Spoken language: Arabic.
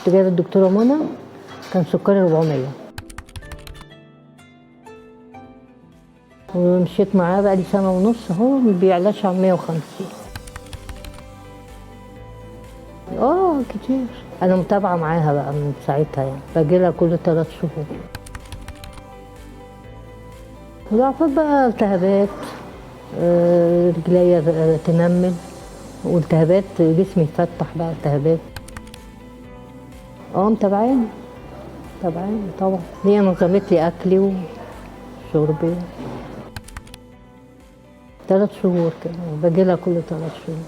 كنت جايبه الدكتوره منى، كان سكري 400 ومشيت معاه بقى لي سنه ونص اهو ما بيعلاش عن 150. كتير. انا متابعه معاها بقى من ساعتها، يعني باجي لها كل 3 شهور. مضاعفات بقى التهابات، رجليا تنمل، والتهابات جسمي يفتح بقى التهابات. متابعاني طبعا، هي نظمت لي اكلي وشربي. 3 شهور كده باجي لها كل 3 شهور.